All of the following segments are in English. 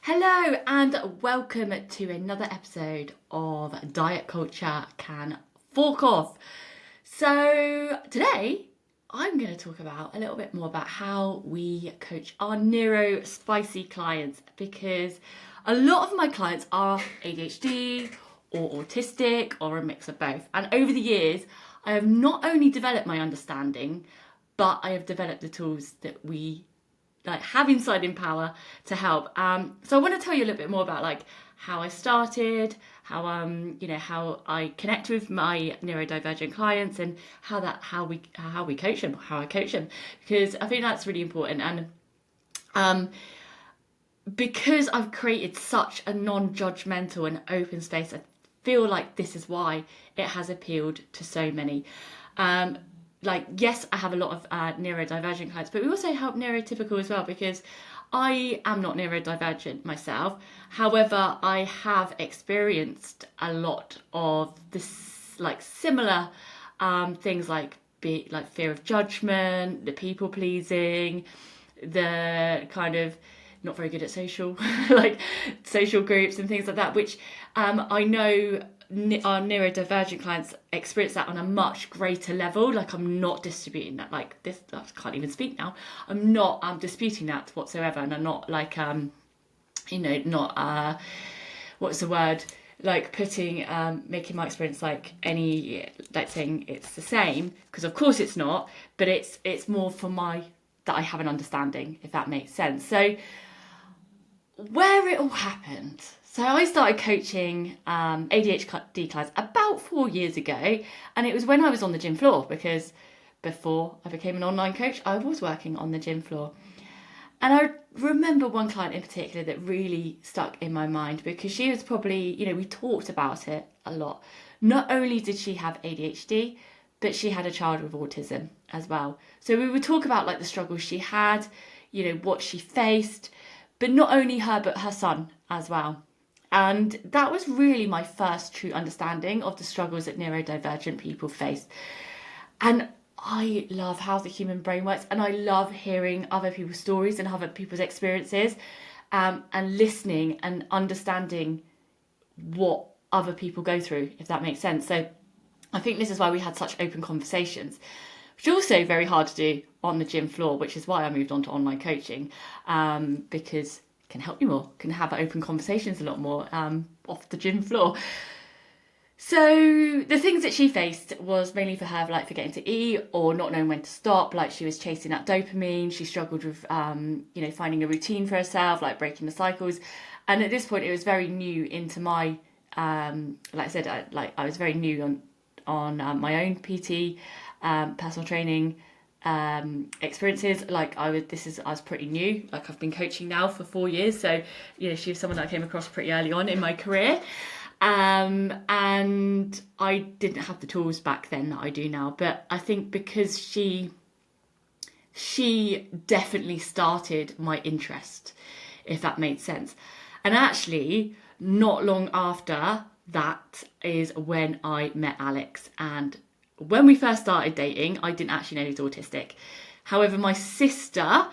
Hello and welcome to another episode of Diet Culture Can Fork Off. So today I'm going to talk about a little bit more about how we coach our Neurospicy clients, because a lot of my clients are ADHD or autistic or a mix of both. And over the years, I have not only developed my understanding, but I have developed the tools that we have inside in power to help. So I want to tell you a little bit more about how I started, how how I connect with my neurodivergent clients, and how we coach them, how I coach them, because I think that's really important. And because I've created such a non-judgmental and open space, I feel like this is why it has appealed to so many. Yes, I have a lot of neurodivergent clients, but we also help neurotypical as well, because I am not neurodivergent myself. However, I have experienced a lot of this, similar things, like fear of judgment, the people pleasing, the kind of not very good at social social groups and things like that, which I know our neurodivergent clients experience that on a much greater level. I'm not disputing that. I can't even speak now. I'm not disputing that whatsoever, and I'm not what's the word, putting making my experience saying it's the same, because of course it's not, but it's more for that I have an understanding, if that makes sense. So where it all happened. So I started coaching ADHD clients about 4 years ago, and it was when I was on the gym floor, because before I became an online coach, I was working on the gym floor. And I remember one client in particular that really stuck in my mind, because she was probably, we talked about it a lot. Not only did she have ADHD, but she had a child with autism as well. So we would talk about the struggles she had, what she faced, but not only her, but her son as well. And that was really my first true understanding of the struggles that neurodivergent people face. And I love how the human brain works, and I love hearing other people's stories and other people's experiences, and listening and understanding what other people go through, if that makes sense. So I think this is why we had such open conversations, which is also very hard to do on the gym floor, which is why I moved on to online coaching, because can help you more, can have open conversations a lot more off the gym floor. So the things that she faced was mainly for her, forgetting to eat or not knowing when to stop. She was chasing that dopamine. She struggled with, finding a routine for herself, breaking the cycles. And at this point, it was very new into my, I said, I was very new on my own PT, personal training experiences. I was pretty new. I've been coaching now for 4 years, so she was someone that I came across pretty early on in my career, and I didn't have the tools back then that I do now. But I think because she definitely started my interest, if that made sense. And actually, not long after that is when I met Alex. And when we first started dating, I didn't actually know he was autistic. However, my sister,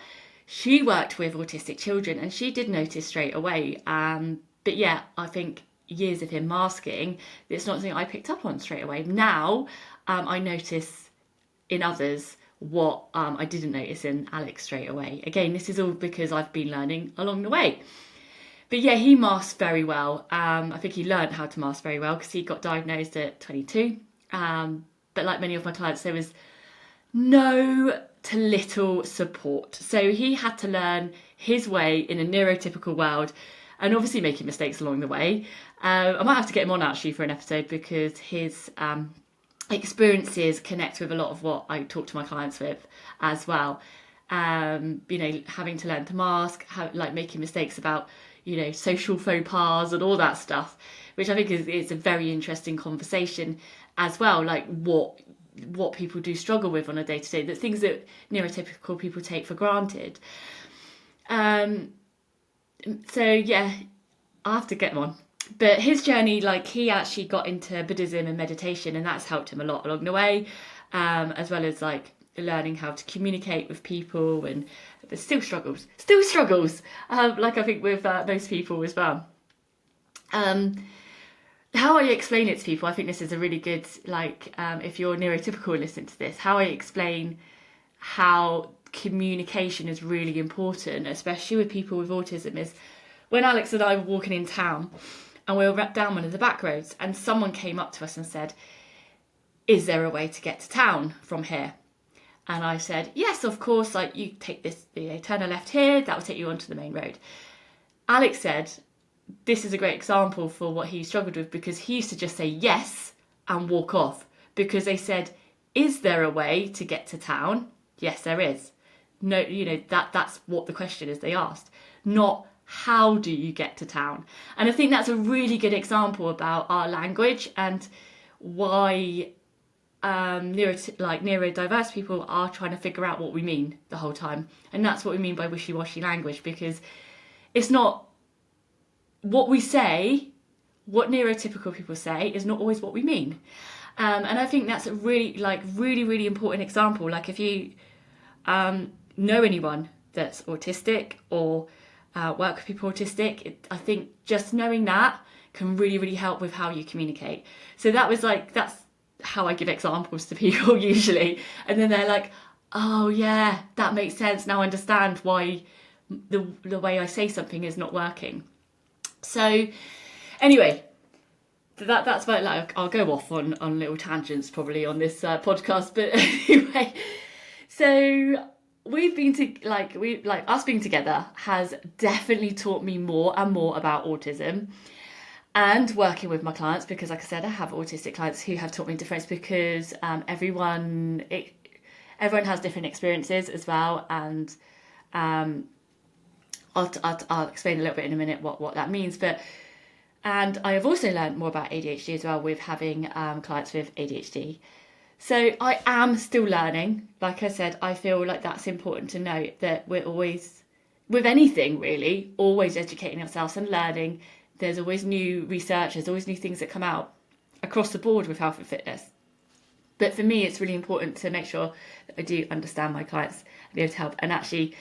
she worked with autistic children, and she did notice straight away. But yeah, I think years of him masking, it's not something I picked up on straight away. Now, I notice in others what I didn't notice in Alex straight away. Again, this is all because I've been learning along the way. But yeah, he masks very well. I think he learned how to mask very well because he got diagnosed at 22. But like many of my clients, there was no to little support. So he had to learn his way in a neurotypical world, and obviously making mistakes along the way. I might have to get him on actually for an episode, because his experiences connect with a lot of what I talk to my clients with as well. Having to learn to mask, making mistakes about, social faux pas and all that stuff, which I think is a very interesting conversation as well. What people do struggle with on a day-to-day, the things that neurotypical people take for granted. So yeah, I have to get him on. But his journey, he actually got into Buddhism and meditation, and that's helped him a lot along the way, as well as learning how to communicate with people, and there's still struggles, like I think with most people as well. How I explain it to people, I think this is a really good, like, if you're neurotypical and listening to this, how I explain how communication is really important, especially with people with autism, is when Alex and I were walking in town and we were down one of the back roads and someone came up to us and said, is there a way to get to town from here? And I said, yes, of course, like you take this, turn a left here, that will take you onto the main road. Alex said, this is a great example for what he struggled with, because he used to just say yes and walk off, because they said, is there a way to get to town? Yes, there is. No, that's what the question is they asked, not how do you get to town? And I think that's a really good example about our language and why neurodiverse people are trying to figure out what we mean the whole time. And that's what we mean by wishy-washy language, because it's not what we say, what neurotypical people say is not always what we mean. And I think that's a really important example. Like if you know anyone that's autistic or work with people autistic, I think just knowing that can really help with how you communicate. So that's how I give examples to people usually. And then they're like, oh yeah, that makes sense. Now I understand why the way I say something is not working. So anyway, that's about, like, I'll go off on little tangents probably on this podcast, but anyway, so us being together has definitely taught me more and more about autism, and working with my clients, because like I said, I have autistic clients who have taught me difference, because everyone has different experiences as well, and I'll explain a little bit in a minute what that means. And I have also learned more about ADHD as well with having clients with ADHD. So I am still learning. Like I said, I feel like that's important to note, that we're always, with anything really, always educating ourselves and learning. There's always new research, there's always new things that come out across the board with health and fitness. But for me, it's really important to make sure that I do understand my clients and be able to help. And actually,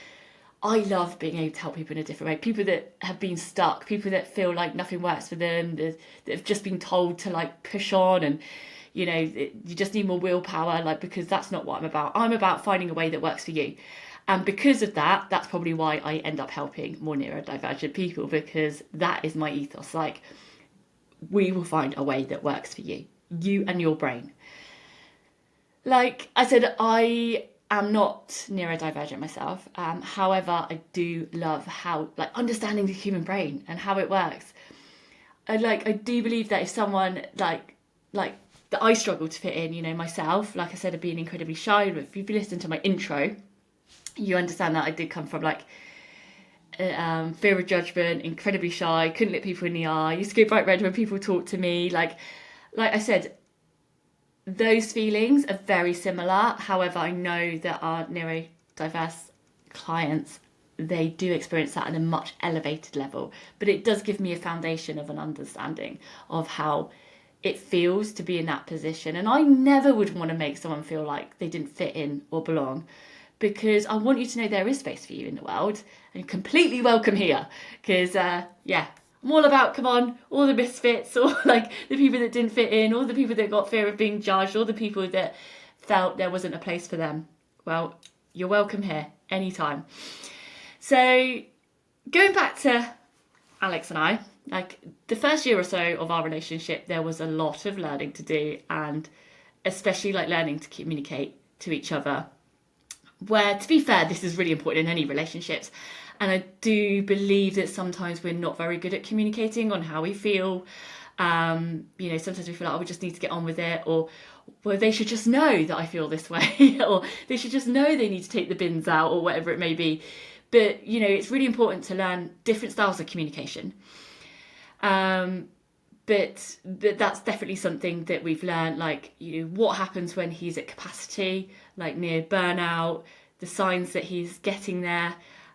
I love being able to help people in a different way. People that have been stuck, people that feel like nothing works for them, that have just been told to like push on, and you just need more willpower, like, because that's not what I'm about. I'm about finding a way that works for you. And because of that, that's probably why I end up helping more neurodivergent people, because that is my ethos. Like, we will find a way that works for you and your brain. Like I said, I am not neurodivergent myself. However, I do love how, like, understanding the human brain and how it works. I do believe that if someone like that I struggle to fit in, myself, like I said, of being incredibly shy. If you've listened to my intro, you understand that I did come from fear of judgment, incredibly shy, couldn't look people in the eye, used to go bright red when people talked to me. Like I said, those feelings are very similar. However, I know that our neurodiverse clients, they do experience that at a much elevated level, but it does give me a foundation of an understanding of how it feels to be in that position. And I never would want to make someone feel like they didn't fit in or belong, because I want you to know there is space for you in the world, and you're completely welcome here. Because I'm all about, come on, all the misfits, all like the people that didn't fit in, all the people that got fear of being judged, all the people that felt there wasn't a place for them. Well, you're welcome here anytime. So going back to Alex and I, like the first year or so of our relationship, there was a lot of learning to do, and especially like learning to communicate to each other, where, to be fair, this is really important in any relationships. And I do believe that sometimes we're not very good at communicating on how we feel. Sometimes we feel like, oh, we just need to get on with it, or well, they should just know that I feel this way, or they should just know they need to take the bins out, or whatever it may be. But, it's really important to learn different styles of communication. But that's definitely something that we've learned, like, what happens when he's at capacity, like near burnout, the signs that he's getting there.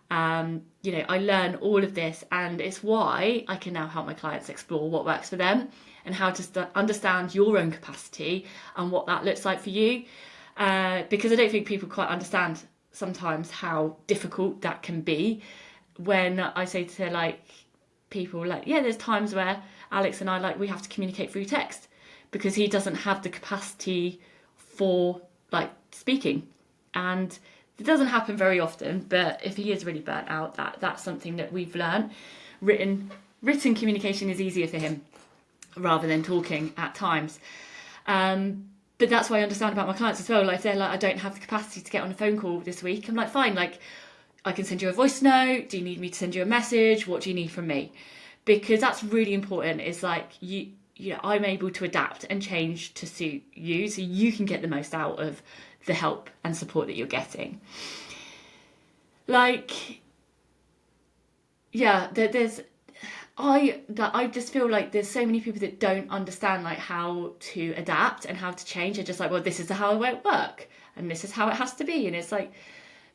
I learn all of this, and it's why I can now help my clients explore what works for them and how to understand your own capacity and what that looks like for you. because I don't think people quite understand sometimes how difficult that can be. When I say to like people, like, yeah, there's times where Alex and I, like, we have to communicate through text because he doesn't have the capacity for like speaking, and it doesn't happen very often. But if he is really burnt out, that's something that we've learned. Written communication is easier for him rather than talking at times. But that's what I understand about my clients as well. Like, if they're like, I don't have the capacity to get on a phone call this week, I'm like, fine, like, I can send you a voice note. Do you need me to send you a message? What do you need from me? Because that's really important. It's like, you know, I'm able to adapt and change to suit you so you can get the most out of the help and support that you're getting. Like, yeah, I just feel like there's so many people that don't understand like how to adapt and how to change. They're just like, well, this is how it won't work and this is how it has to be. And it's like,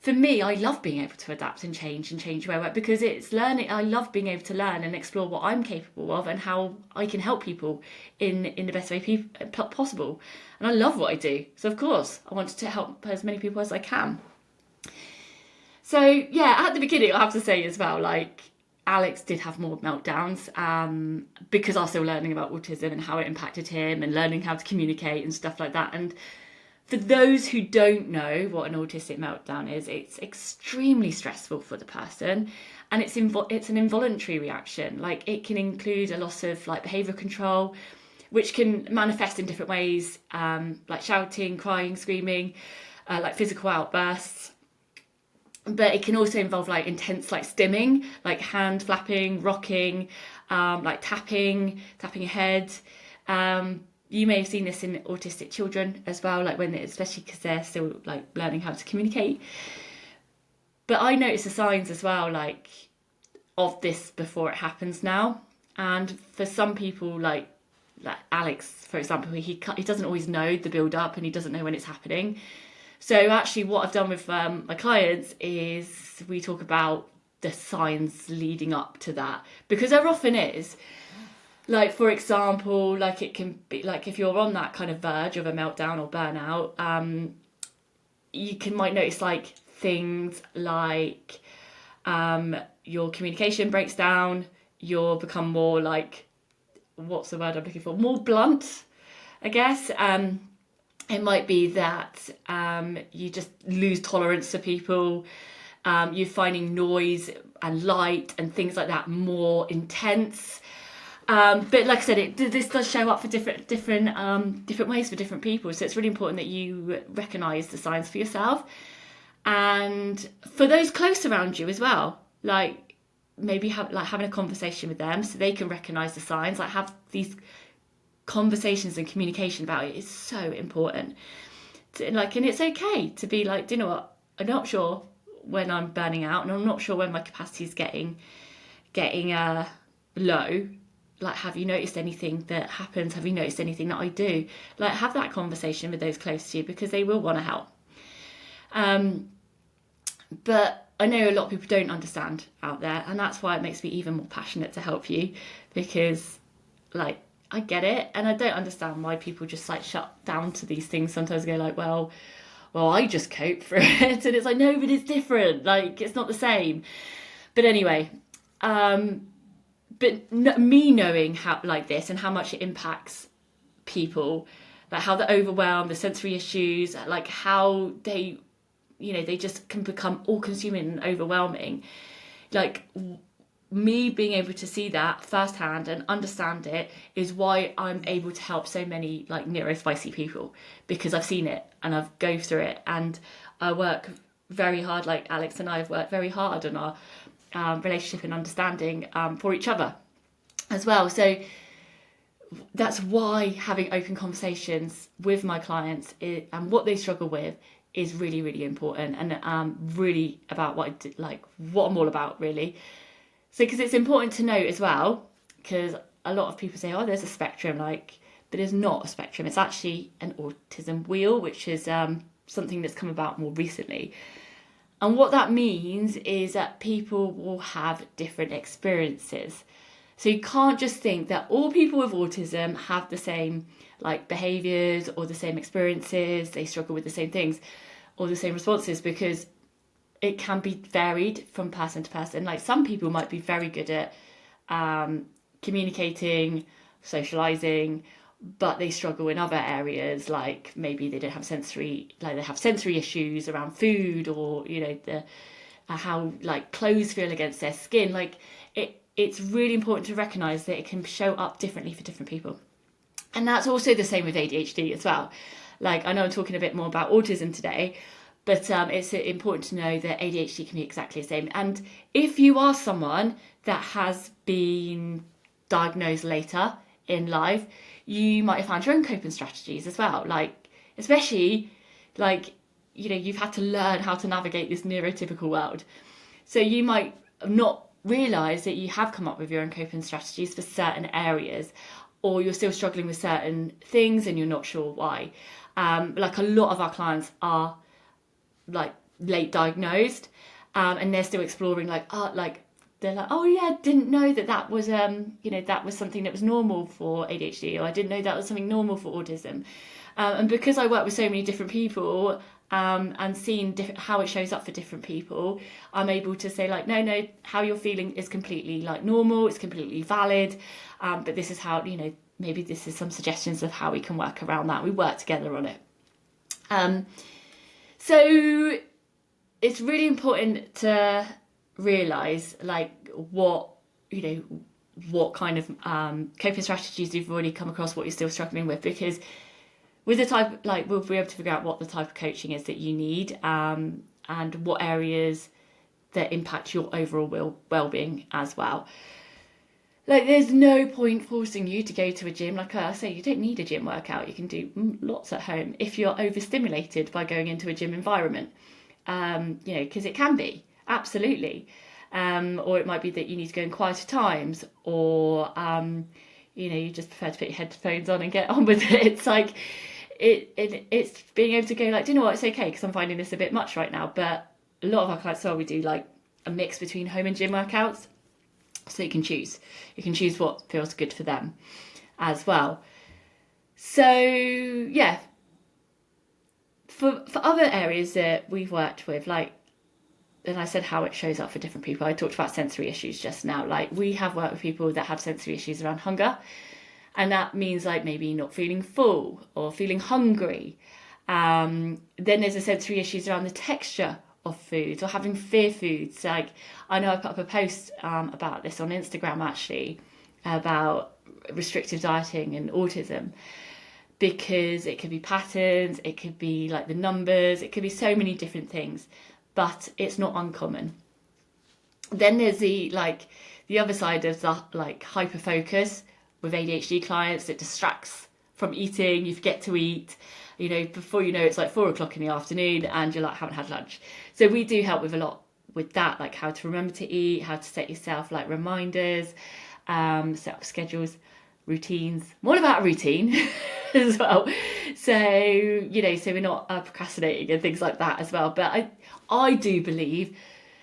for me, I love being able to adapt and change where I work, because it's learning. I love being able to learn and explore what I'm capable of and how I can help people in the best way possible. And I love what I do. So of course, I want to help as many people as I can. So yeah, at the beginning, I have to say as well, like, Alex did have more meltdowns because I'm still learning about autism and how it impacted him and learning how to communicate and stuff like that. And for those who don't know what an autistic meltdown is, it's extremely stressful for the person, and it's an involuntary reaction. Like, it can include a loss of like behavioural control, which can manifest in different ways, like shouting, crying, screaming, like physical outbursts. But it can also involve like intense like stimming, like hand flapping, rocking, like tapping your head. You may have seen this in autistic children as well, like especially because they're still like learning how to communicate. But I notice the signs as well, like, of this before it happens now. And for some people, like Alex, for example, he doesn't always know the build up and he doesn't know when it's happening. So actually what I've done with my clients is we talk about the signs leading up to that, because there often is. Like, for example, like, it can be like if you're on that kind of verge of a meltdown or burnout, you might notice like things like your communication breaks down, you'll become more like, what's the word I'm looking for? More blunt, I guess. It might be that you just lose tolerance to people. You're finding noise and light and things like that more intense. But like I said, this does show up for different ways for different people. So it's really important that you recognise the signs for yourself, and for those close around you as well. Like, maybe having a conversation with them so they can recognise the signs. Like, have these conversations and communication about it is so important. And it's okay to be like, do you know what? I'm not sure when I'm burning out, and I'm not sure when my capacity is getting low. Like, have you noticed anything that happens? Have you noticed anything that I do? Like, have that conversation with those close to you, because they will want to help. But I know a lot of people don't understand out there, and that's why it makes me even more passionate to help you, because, like, I get it, and I don't understand why people just like shut down to these things. Sometimes go like, well, I just cope through it, and it's like, no, but it's different. Like, it's not the same. But anyway, me knowing how, like, this, and how much it impacts people, like how they're overwhelmed, the sensory issues, like how they just can become all-consuming and overwhelming. Like, me being able to see that firsthand and understand it is why I'm able to help so many like neurospicy people, because I've seen it and I've go through it, and I work very hard. Like, Alex and I have worked very hard on our relationship and understanding for each other as well. So that's why having open conversations with my clients and what they struggle with is really, really important, and really about what I'm all about, really. So, because it's important to note as well, because a lot of people say, oh, there's a spectrum, but there's not a spectrum. It's actually an autism wheel, which is something that's come about more recently. And what that means is that people will have different experiences. So you can't just think that all people with autism have the same like behaviours or the same experiences, they struggle with the same things or the same responses, because it can be varied from person to person. Like some people might be very good at communicating, socializing, but they struggle in other areas, like maybe they don't have they have sensory issues around food, or the how like clothes feel against their skin. Like it's really important to recognize that it can show up differently for different people. And that's also the same with ADHD as well. Like, I know I'm talking a bit more about autism today, but it's important to know that ADHD can be exactly the same. And if you are someone that has been diagnosed later in life, you might have found your own coping strategies as well. Like, especially, like, you've had to learn how to navigate this neurotypical world. So you might not realise that you have come up with your own coping strategies for certain areas, or you're still struggling with certain things and you're not sure why. Like a lot of our clients are like late diagnosed, and they're still exploring they're like, oh yeah, didn't know that was that was something that was normal for ADHD, or I didn't know that was something normal for autism. And because I work with so many different people, and seeing how it shows up for different people, I'm able to say like, no, how you're feeling is completely like normal, it's completely valid, but this is how, maybe this is some suggestions of how we can work around that. We work together on it. So it's really important to realise like what kind of coping strategies you've already come across, what you're still struggling with, because with the type, like, we'll be able to figure out what the type of coaching is that you need, and what areas that impact your overall well-being as well. Like, there's no point forcing you to go to a gym. Like I say, you don't need a gym workout. You can do lots at home if you're overstimulated by going into a gym environment. Because it can be, absolutely. Or it might be that you need to go in quieter times, or you just prefer to put your headphones on and get on with it. It's like it's being able to go like, do you know what, it's okay because I'm finding this a bit much right now. But a lot of our clients, we do like a mix between home and gym workouts, so you can choose what feels good for them as well. So yeah, for other areas that we've worked with, like, and I said how it shows up for different people. I talked about sensory issues just now. Like, we have worked with people that have sensory issues around hunger, and that means like maybe not feeling full or feeling hungry. Then there's the sensory issues around the texture of foods, or having fear foods. Like, I know I put up a post about this on Instagram actually, about restrictive dieting and autism, because it could be patterns, it could be like the numbers, it could be so many different things, but it's not uncommon. Then there's the other side of the like hyper focus with ADHD clients. It distracts from eating, you forget to eat, before you know it's like 4 o'clock in the afternoon and you're like, haven't had lunch. So we do help with a lot with that, like how to remember to eat, how to set yourself like reminders, set up schedules, routines. I'm all about routine as well. So, so we're not procrastinating and things like that as well. But I do believe,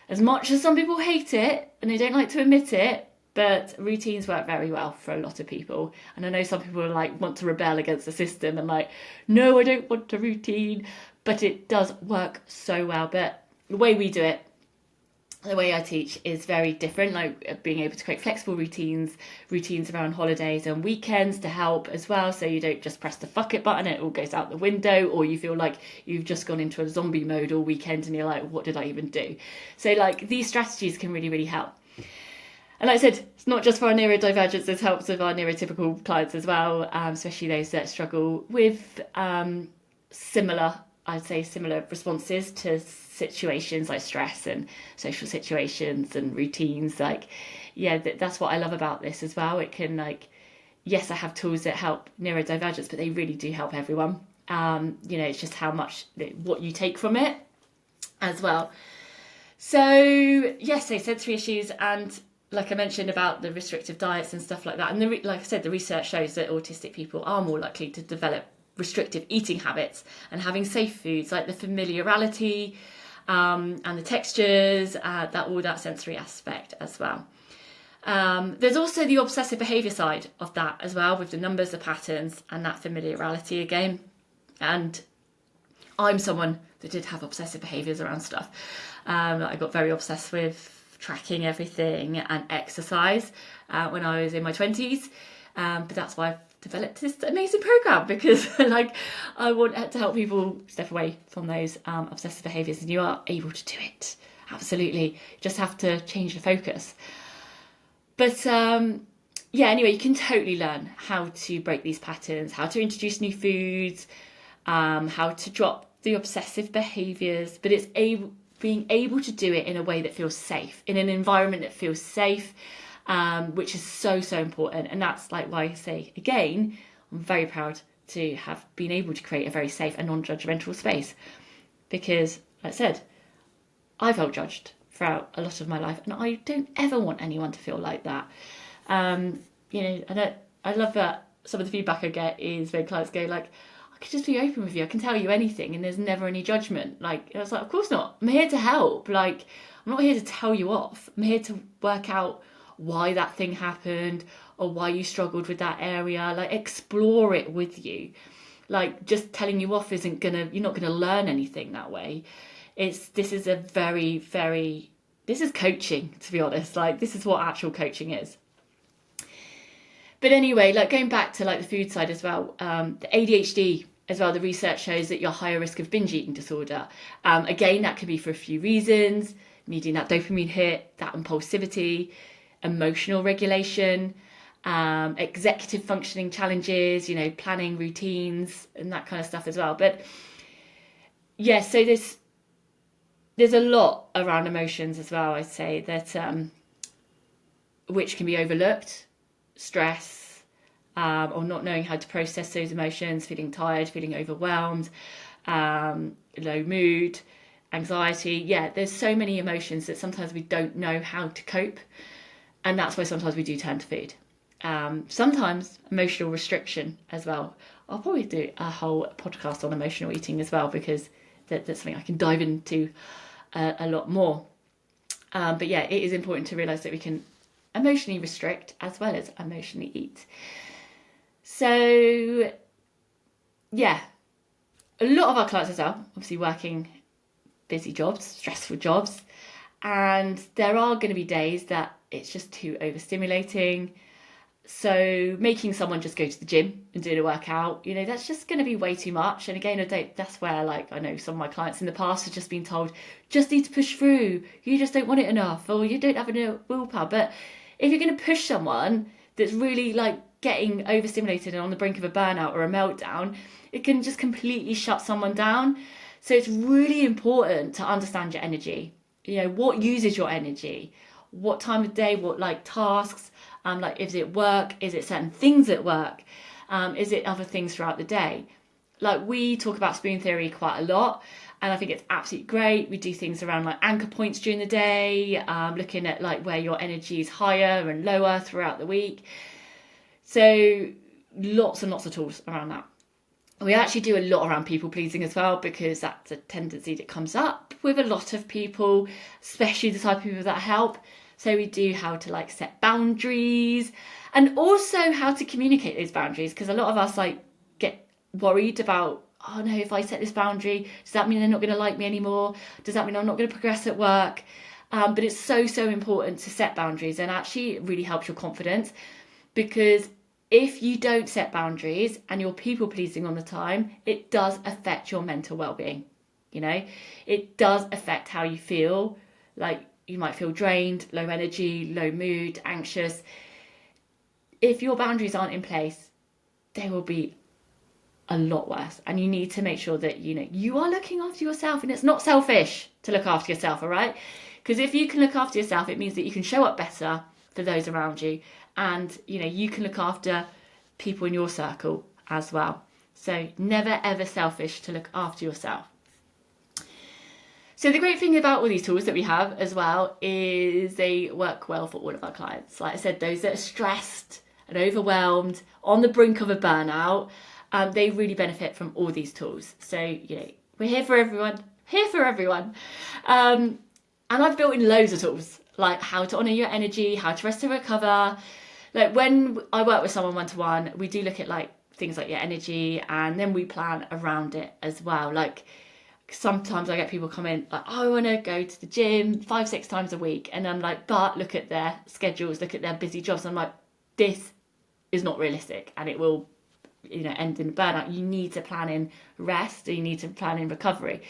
as much as some people hate it and they don't like to admit it, but routines work very well for a lot of people. And I know some people like want to rebel against the system and like, no, I don't want a routine, but it does work so well. But the way we do it, the way I teach, is very different. Like, being able to create flexible routines around holidays and weekends to help as well. So you don't just press the fuck it button and it all goes out the window, or you feel like you've just gone into a zombie mode all weekend and you're like, what did I even do? So like, these strategies can really, really help. And like I said, it's not just for our neurodivergence, this helps with our neurotypical clients as well, especially those that struggle with similar responses to situations like stress and social situations and routines. Like, yeah, that's what I love about this as well. It can, like, yes, I have tools that help neurodivergence, but they really do help everyone. It's just how much, what you take from it as well. So yes, so sensory issues, and like I mentioned about the restrictive diets and stuff like that. And like I said, the research shows that autistic people are more likely to develop restrictive eating habits, and having safe foods, like the familiarity and the textures, all that sensory aspect as well. There's also the obsessive behaviour side of that as well, with the numbers, the patterns, and that familiarity again. And I'm someone that did have obsessive behaviours around stuff. I got very obsessed with tracking everything and exercise when I was in my 20s. But that's why I've developed this amazing program, because like I want to help people step away from those obsessive behaviours, and you are able to do it. Absolutely. You just have to change the focus. But anyway, you can totally learn how to break these patterns, how to introduce new foods, how to drop the obsessive behaviours, but it's being able to do it in a way that feels safe, in an environment that feels safe, which is so, so important. And that's like why I say, again, I'm very proud to have been able to create a very safe and non-judgmental space, because, like I said, I felt judged throughout a lot of my life, and I don't ever want anyone to feel like that. And I love that some of the feedback I get is when clients go like, I could just be open with you, I can tell you anything, and there's never any judgment. Like, I was like, of course not. I'm here to help. Like, I'm not here to tell you off. I'm here to work out why that thing happened, or why you struggled with that area. Like, explore it with you. Like, just telling you off you're not gonna learn anything that way. This is coaching, to be honest. Like, this is what actual coaching is. But anyway, like going back to like the food side as well, the ADHD as well, the research shows that you're higher risk of binge eating disorder. Again, that could be for a few reasons: needing that dopamine hit, that impulsivity, emotional regulation, executive functioning challenges, planning routines and that kind of stuff as well. But yeah, so there's a lot around emotions as well, I'd say, that which can be overlooked. Stress, or not knowing how to process those emotions, feeling tired, feeling overwhelmed, low mood, anxiety. Yeah, there's so many emotions that sometimes we don't know how to cope. And that's why sometimes we do turn to food. Sometimes emotional restriction as well. I'll probably do a whole podcast on emotional eating as well, because that's something I can dive into a lot more. But yeah, it is important to realise that we can emotionally restrict as well as emotionally eat. So yeah, a lot of our clients as well, obviously working busy jobs, stressful jobs, and there are going to be days that it's just too overstimulating. So making someone just go to the gym and do the workout, that's just going to be way too much. And again, that's where, like, I know some of my clients in the past have just been told, just need to push through. You just don't want it enough, or you don't have enough willpower. But if you're going to push someone that's really like getting overstimulated and on the brink of a burnout or a meltdown, it can just completely shut someone down. So it's really important to understand your energy. What uses your energy? What time of day? What like tasks? Like, is it work? Is it certain things at work? Is it other things throughout the day? Like, we talk about spoon theory quite a lot, and I think it's absolutely great. We do things around like anchor points during the day, looking at like where your energy is higher and lower throughout the week. So lots and lots of tools around that. We actually do a lot around people pleasing as well, because that's a tendency that comes up with a lot of people, especially the type of people that help. So we do how to like set boundaries, and also how to communicate those boundaries, because a lot of us like get worried about, oh no, if I set this boundary, does that mean they're not going to like me anymore? Does that mean I'm not going to progress at work? But it's so, so important to set boundaries, and actually it really helps your confidence, because if you don't set boundaries and you're people pleasing all the time, it does affect your mental well-being. It does affect how you feel. Like, you might feel drained, low energy, low mood, anxious. If your boundaries aren't in place, they will be a lot worse. And you need to make sure that, you are looking after yourself, and it's not selfish to look after yourself, all right? Because if you can look after yourself, it means that you can show up better for those around you. And, you can look after people in your circle as well. So never, ever selfish to look after yourself. So the great thing about all these tools that we have as well is they work well for all of our clients. Like I said, those that are stressed and overwhelmed, on the brink of a burnout, they really benefit from all these tools. So, we're here for everyone. And I've built in loads of tools. like how to honour your energy, how to rest and recover. Like when I work with someone one-to-one, we do look at like things like your energy, and then we plan around it as well. Like sometimes I get people come in like, oh, I want to go to the gym 5-6 times a week, and I'm like, but look at their schedules, look at their busy jobs. I'm like, this is not realistic, and it will, end in burnout. You need to plan in rest, or you need to plan in recovery.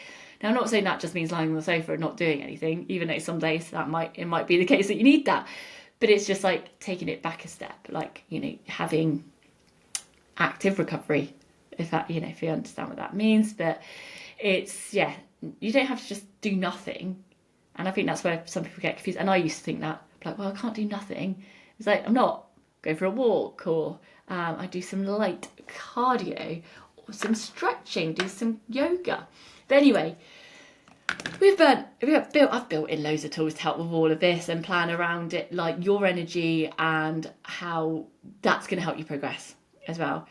Now, I'm not saying that just means lying on the sofa and not doing anything, even though some days it might be the case that you need that. But it's just like taking it back a step, like, having active recovery, if you understand what that means. But it's, you don't have to just do nothing. And I think that's where some people get confused. And I used to think that, like, well, I can't do nothing. It's like, I'm not going for a walk, or I do some light cardio, or some stretching, do some yoga. But anyway, I've built in loads of tools to help with all of this and plan around it, like your energy and how that's going to help you progress as well.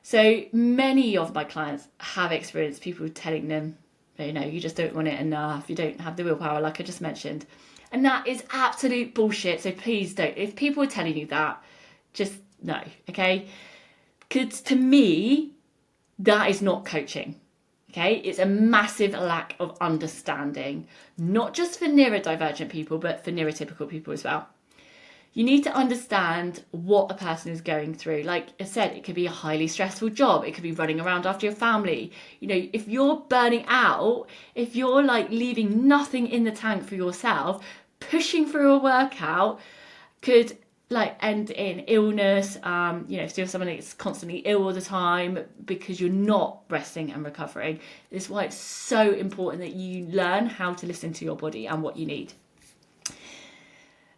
So many of my clients have experienced people telling them, you just don't want it enough, you don't have the willpower, like I just mentioned. And that is absolute bullshit. So please don't. If people are telling you that, just no, okay? Because to me, that is not coaching. Okay, it's a massive lack of understanding, not just for neurodivergent people, but for neurotypical people as well. You need to understand what a person is going through. Like I said, it could be a highly stressful job. It could be running around after your family. If you're burning out, if you're like leaving nothing in the tank for yourself, pushing through a workout could like end in illness, if you're someone that's constantly ill all the time because you're not resting and recovering. This is why it's so important that you learn how to listen to your body and what you need.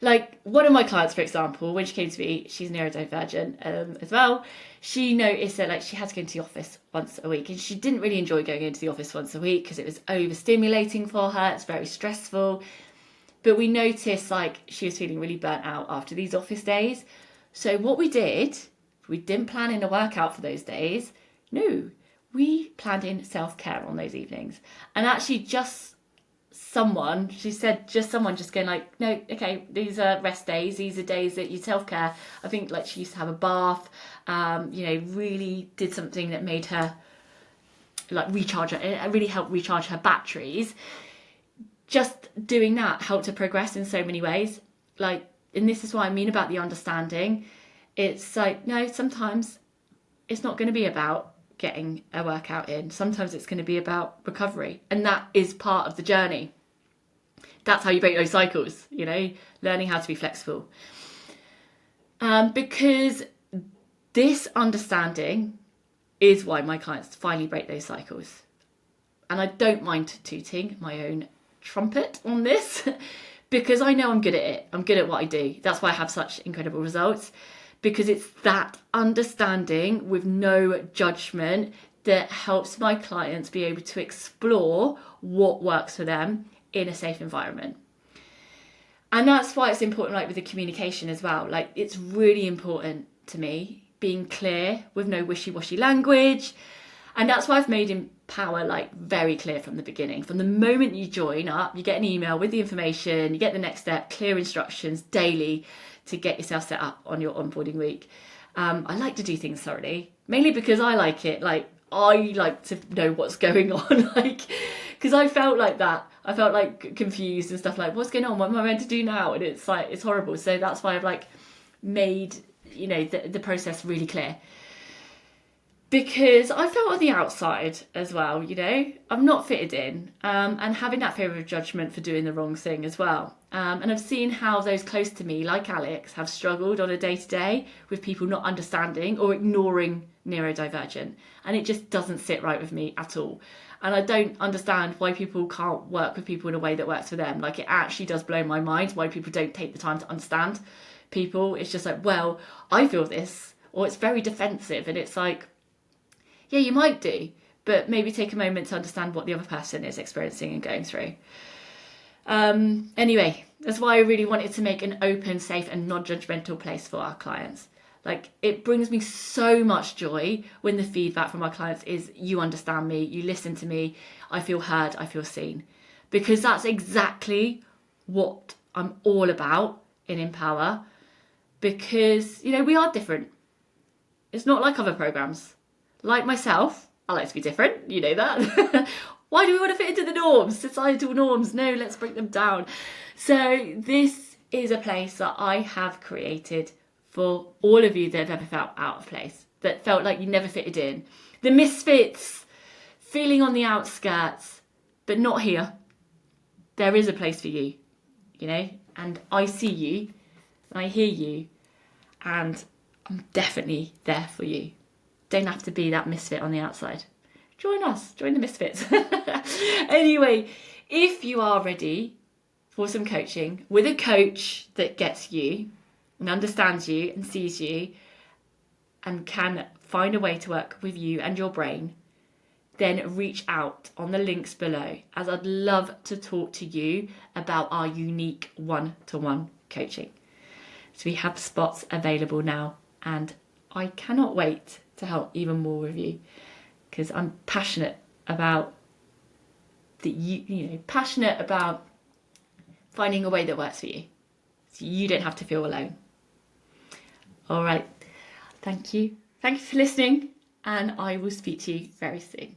Like one of my clients, for example, when she came to me, she's neurodivergent as well. She noticed that like she had to go into the office once a week, and she didn't really enjoy going into the office once a week because it was overstimulating for her. It's very stressful. But we noticed like she was feeling really burnt out after these office days. So what we didn't plan in a workout for those days. No, we planned in self-care on those evenings. And actually just someone just going like, no, okay, these are rest days. These are days that you self-care. I think like she used to have a bath, really did something that made her like recharge her. It really helped recharge her batteries. Just doing that helped her progress in so many ways. Like, and this is what I mean about the understanding. It's like, no, sometimes it's not going to be about getting a workout in. Sometimes it's going to be about recovery. And that is part of the journey. That's how you break those cycles, learning how to be flexible. Because this understanding is why my clients finally break those cycles. And I don't mind tooting my own trumpet on this because I know I'm good at it. I'm good at what I do. That's why I have such incredible results, because it's that understanding with no judgment that helps my clients be able to explore what works for them in a safe environment. And that's why it's important, like with the communication as well. Like it's really important to me being clear with no wishy-washy language. And that's why I've made Empower like very clear from the beginning. From the moment you join up, you get an email with the information, you get the next step, clear instructions daily to get yourself set up on your onboarding week. I like to do things thoroughly, mainly because I like it. Like I like to know what's going on, like because I felt like that. I felt like confused and stuff, like what's going on? What am I meant to do now? And it's like it's horrible. So that's why I've like made the process really clear. Because I felt on the outside as well, I'm not fitted in, and having that fear of judgment for doing the wrong thing as well. And I've seen how those close to me, like Alex, have struggled on a day-to-day with people not understanding or ignoring neurodivergent. And it just doesn't sit right with me at all. And I don't understand why people can't work with people in a way that works for them. Like it actually does blow my mind why people don't take the time to understand people. It's just like, well, I feel this, or it's very defensive, and it's like, yeah, you might do, but maybe take a moment to understand what the other person is experiencing and going through. Anyway, that's why I really wanted to make an open, safe and non-judgmental place for our clients. Like it brings me so much joy when the feedback from our clients is, you understand me, you listen to me, I feel heard, I feel seen. Because that's exactly what I'm all about in Empower, because, you know, we are different. It's not like other programs. Like myself, I like to be different, you know that. Why do we want to fit into the norms, societal norms? No, let's break them down. So this is a place that I have created for all of you that have ever felt out of place, that felt like you never fitted in. The misfits, feeling on the outskirts, but not here. There is a place for you, you know, and I see you, and I hear you, and I'm definitely there for you. Don't have to be that misfit on the outside. Join us, join the misfits. Anyway, if you are ready for some coaching with a coach that gets you and understands you and sees you and can find a way to work with you and your brain, then reach out on the links below, as I'd love to talk to you about our unique one-to-one coaching. So we have spots available now, and I cannot wait to help even more of you, because I'm passionate about passionate about finding a way that works for you, so you don't have to feel alone. All right, thank you for listening, and I will speak to you very soon.